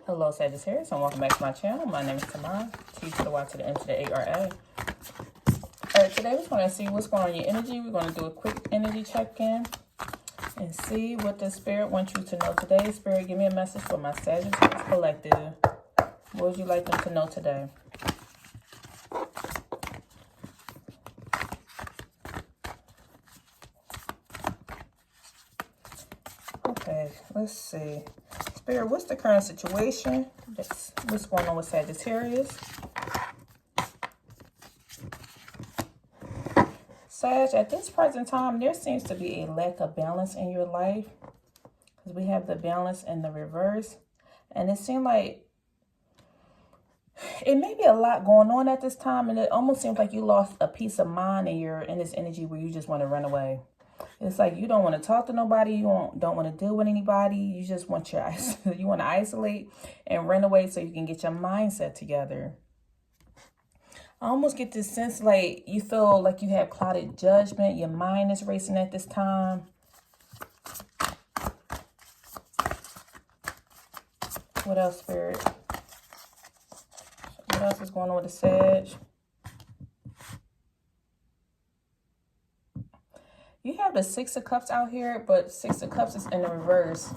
Hello Sagittarius and welcome back to my channel. My name is Tamara, T to the Y to the M to the A-R-A. Alright, today we're going to see what's going on in your energy. We're going to do a quick energy check-in and see what the Spirit wants you to know today. Spirit, give me a message for my Sagittarius collective. What would you like them to know today? Okay, let's see. Spirit, what's the current situation? What's going on with Sagittarius? Sag, at this present time, there seems to be a lack of balance in your life. Because we have the balance in the reverse. And it seems like it may be a lot going on at this time. And it almost seems like you lost a peace of mind and you're in this energy where you just want to run away. It's like you don't want to talk to nobody. You don't want to deal with anybody. You just want you want to isolate and run away so you can get your mindset together. I almost get this sense like you feel like you have clouded judgment. Your mind is racing at this time. What else, Spirit? What else is going on with the Sag? You have the Six of Cups out here, but Six of Cups is in the reverse.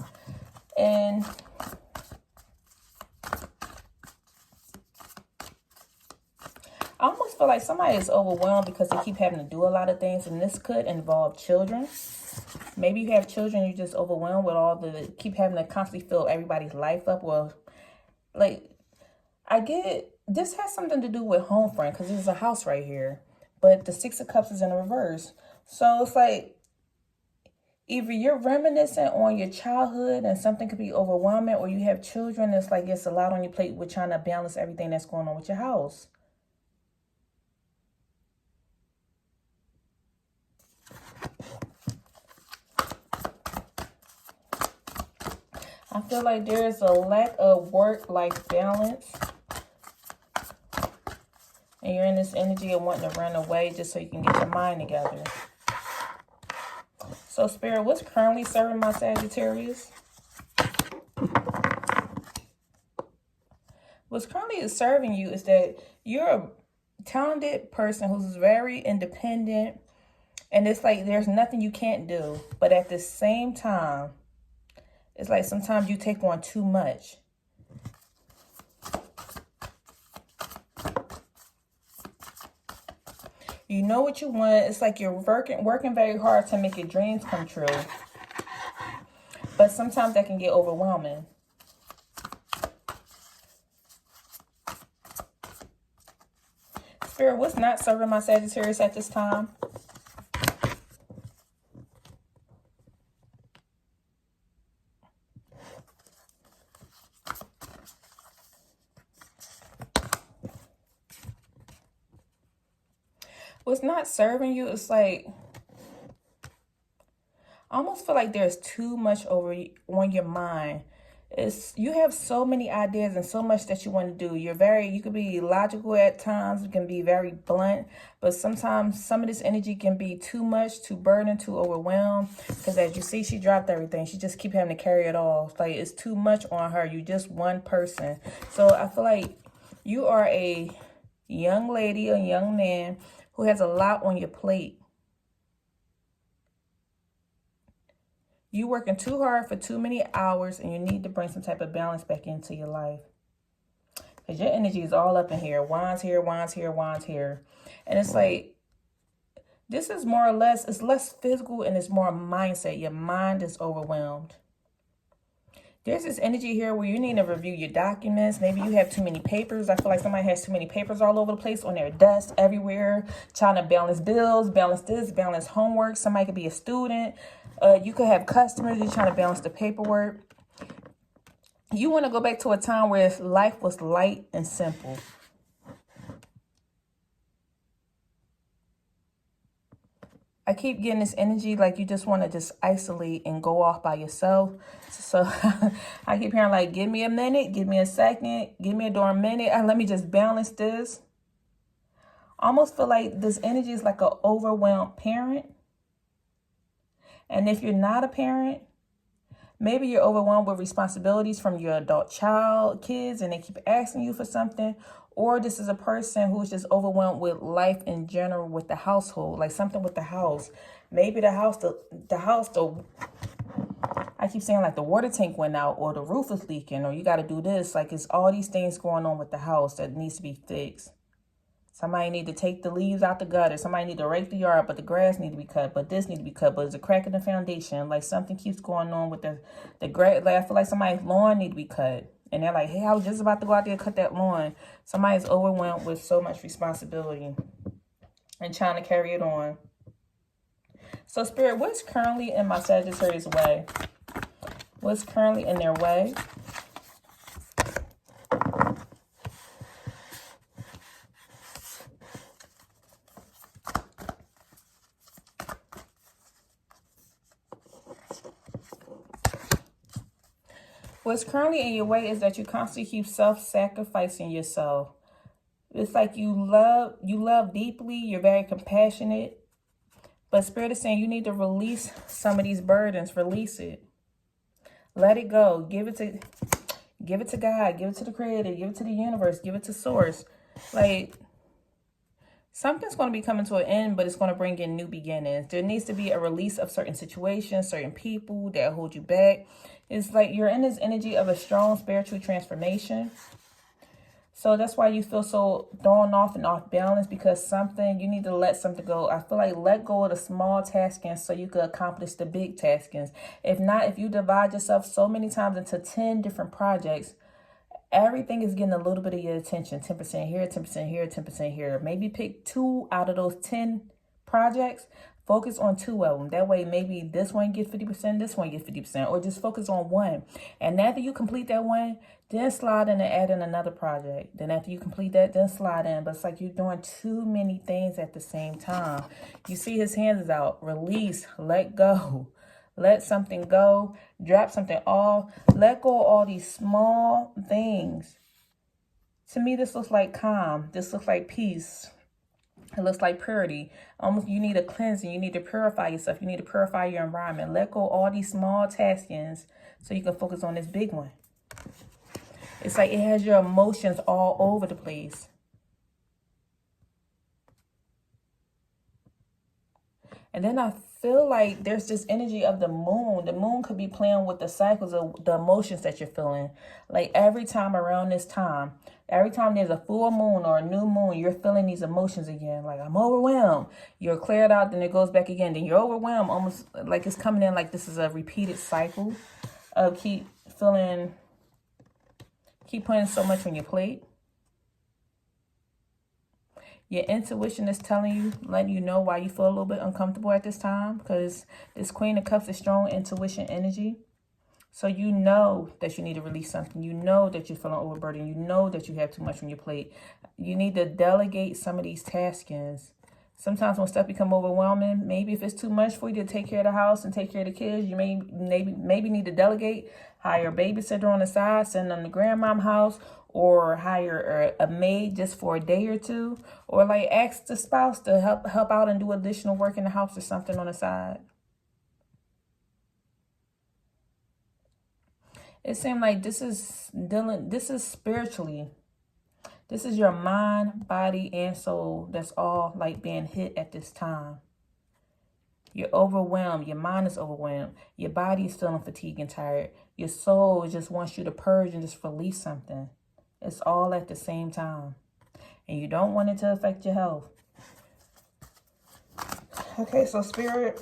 And I almost feel like somebody is overwhelmed because they keep having to do a lot of things. And this could involve children. Maybe you have children, you're just overwhelmed with keep having to constantly fill everybody's life up. Well, like, I get it. This has something to do with home front because there's a house right here. But the Six of Cups is in the reverse. So it's like either you're reminiscing on your childhood and something could be overwhelming, or you have children. It's like it's a lot on your plate with trying to balance everything that's going on with your house. I feel like there's a lack of work-life balance. And you're in this energy of wanting to run away just so you can get your mind together. So, Spirit, what's currently serving my Sagittarius? What's currently serving you is that you're a talented person who's very independent. And it's like there's nothing you can't do. But at the same time, it's like sometimes you take on too much. You know what you want. It's like you're working very hard to make your dreams come true. But sometimes that can get overwhelming. Spirit, what's not serving my Sagittarius at this time? What's not serving you is like, I almost feel like there's too much on your mind. You have so many ideas and so much that you want to do. You could be logical at times. You can be very blunt, but sometimes some of this energy can be too much, too burdened, too overwhelmed. Because as you see, she dropped everything. She just keep having to carry it all. Like it's too much on her. You're just one person. So I feel like you are a young lady, a young man who has a lot on your plate. You're working too hard for too many hours and you need to bring some type of balance back into your life. Because your energy is all up in here. Wands here, wands here, wands here. And it's like, this is more or less, it's less physical and it's more mindset. Your mind is overwhelmed. There's this energy here where you need to review your documents. Maybe you have too many papers. I feel like somebody has too many papers all over the place, on their desk, everywhere. Trying to balance bills, balance this, balance homework. Somebody could be a student. You could have customers. You're trying to balance the paperwork. You want to go back to a time where life was light and simple. I keep getting this energy like you just want to just isolate and go off by yourself. So I keep hearing like, give me a minute, give me a second, give me a darn minute, and let me just balance this. I almost feel like this energy is like an overwhelmed parent. And if you're not a parent, Maybe you're overwhelmed with responsibilities from your adult kids, and they keep asking you for something. Or this is a person who's just overwhelmed with life in general, with the household, like something with the house. Maybe the house, I keep saying like the water tank went out, or the roof is leaking, or you got to do this. Like it's all these things going on with the house that needs to be fixed. Somebody need to take the leaves out the gutter. Somebody need to rake the yard, but the grass need to be cut. But this need to be cut. But there's a crack in the foundation. Like something keeps going on with the grass. Like I feel like somebody's lawn need to be cut. And they're like, hey, I was just about to go out there and cut that lawn. Somebody's overwhelmed with so much responsibility and trying to carry it on. So Spirit, what's currently in my Sagittarius way? What's currently in their way? What's currently in your way is that you constantly keep self-sacrificing yourself. It's like you love deeply. You're very compassionate. But Spirit is saying you need to release some of these burdens. Release it. Let it go. Give it to God. Give it to the Creator. Give it to the universe. Give it to Source. Like, something's going to be coming to an end, but it's going to bring in new beginnings. There needs to be a release of certain situations, certain people that hold you back. It's like you're in this energy of a strong spiritual transformation. So that's why you feel so thrown off and off balance, because you need to let something go. I feel like let go of the small taskings so you could accomplish the big taskings. If not, if you divide yourself so many times into 10 different projects, everything is getting a little bit of your attention. 10% here, 10% here, 10% here. Maybe pick 2 out of those 10 projects. Focus on 2 of them. That way, maybe this one gets 50%, this one gets 50%, or just focus on one. And after you complete that one, then slide in and add in another project. Then after you complete that, then slide in. But it's like you're doing too many things at the same time. You see his hands is out. Release. Let go. Let something go. Drop something off. Let go of all these small things. To me, this looks like calm. This looks like peace. It looks like purity. Almost, you need a cleansing. You need to purify yourself. You need to purify your environment. Let go of all these small taskings so you can focus on this big one. It's like it has your emotions all over the place. And then I feel like there's this energy of the moon. The moon could be playing with the cycles of the emotions that you're feeling. Like every time around this time, every time there's a full moon or a new moon, you're feeling these emotions again. Like, I'm overwhelmed. You're cleared out, then it goes back again. Then you're overwhelmed, almost like it's coming in like this is a repeated cycle of keep putting so much on your plate. Your intuition is telling you, letting you know why you feel a little bit uncomfortable at this time, because this Queen of Cups is strong intuition energy. So you know that you need to release something. You know that you're feeling overburdened. You know that you have too much on your plate. You need to delegate some of these taskings. Sometimes when stuff become overwhelming, maybe if it's too much for you to take care of the house and take care of the kids, you maybe need to delegate, hire a babysitter on the side, send them to grandmom's house, or hire a maid just for a day or two, or like ask the spouse to help out and do additional work in the house or something on the side. It seems like this is spiritually. This is your mind, body, and soul that's all like being hit at this time. You're overwhelmed. Your mind is overwhelmed. Your body is feeling fatigued and tired. Your soul just wants you to purge and just release something. It's all at the same time. And you don't want it to affect your health. Okay, so Spirit.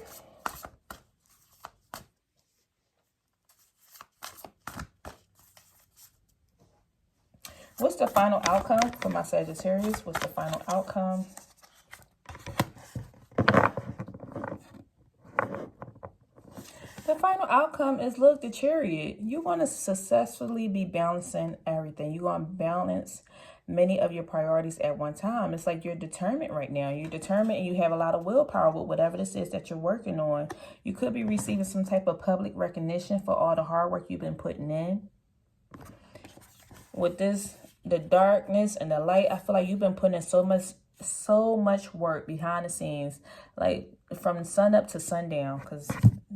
What's the final outcome for my Sagittarius? What's the final outcome? The final outcome is, look, the Chariot. You want to successfully be balancing everything. You want to balance many of your priorities at one time. It's like you're determined right now. You're determined and you have a lot of willpower with whatever this is that you're working on. You could be receiving some type of public recognition for all the hard work you've been putting in. With this, the darkness and the light, I feel like you've been putting in so much work behind the scenes, like from sun up to sundown, because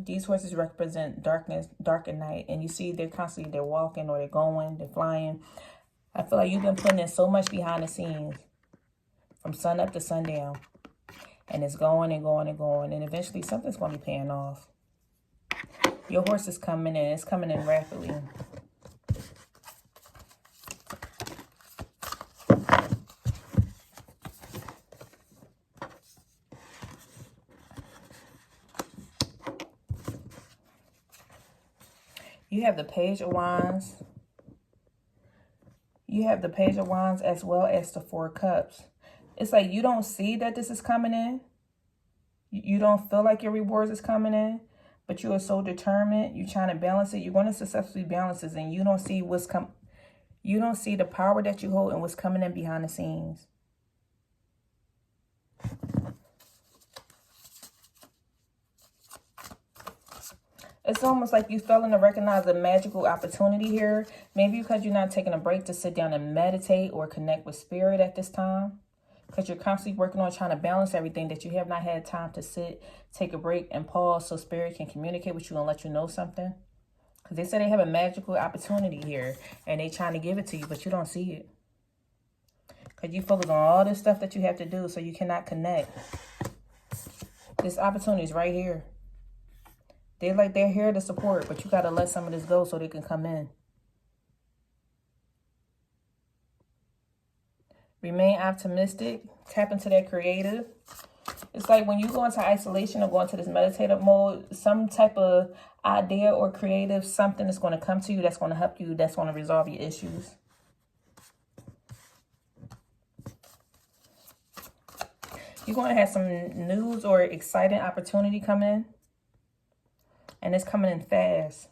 These horses represent darkness, dark at night. And you see they're walking or they're going, they're flying. I feel like you've been putting in so much behind the scenes from sun up to sundown. And it's going and going and going. And eventually something's going to be paying off. Your horse is coming in. It's coming in rapidly. You have the Page of Wands. You have the Page of Wands as well as the Four Cups. It's like you don't see that this is coming in. You don't feel like your rewards is coming in. But you are so determined. You're trying to balance it. You're going to successfully balance this. And you don't see what's coming. You don't see the power that you hold and what's coming in behind the scenes. It's almost like you're failing to recognize a magical opportunity here. Maybe because you're not taking a break to sit down and meditate or connect with spirit at this time. Because you're constantly working on trying to balance everything that you have not had time to sit, take a break, and pause so spirit can communicate with you and let you know something. Because they say they have a magical opportunity here and they're trying to give it to you, but you don't see it. Because you focus on all this stuff that you have to do, so you cannot connect. This opportunity is right here. They're here to support, but you got to let some of this go so they can come in. Remain optimistic. Tap into that creative. It's like when you go into isolation or go into this meditative mode, some type of idea or creative something is going to come to you that's going to help you, that's going to resolve your issues. You're going to have some news or exciting opportunity come in. And it's coming in fast.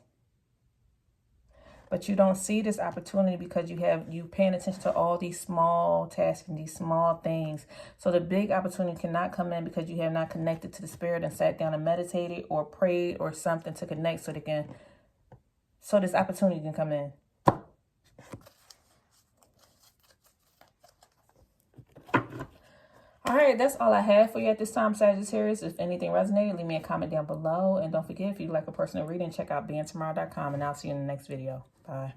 But you don't see this opportunity because you paying attention to all these small tasks and these small things. So the big opportunity cannot come in because you have not connected to the spirit and sat down and meditated or prayed or something to connect so this opportunity can come in. All right, that's all I have for you at this time, Sagittarius. If anything resonated, leave me a comment down below. And don't forget, if you'd like a personal reading, check out beingtomorrow.com. And I'll see you in the next video. Bye.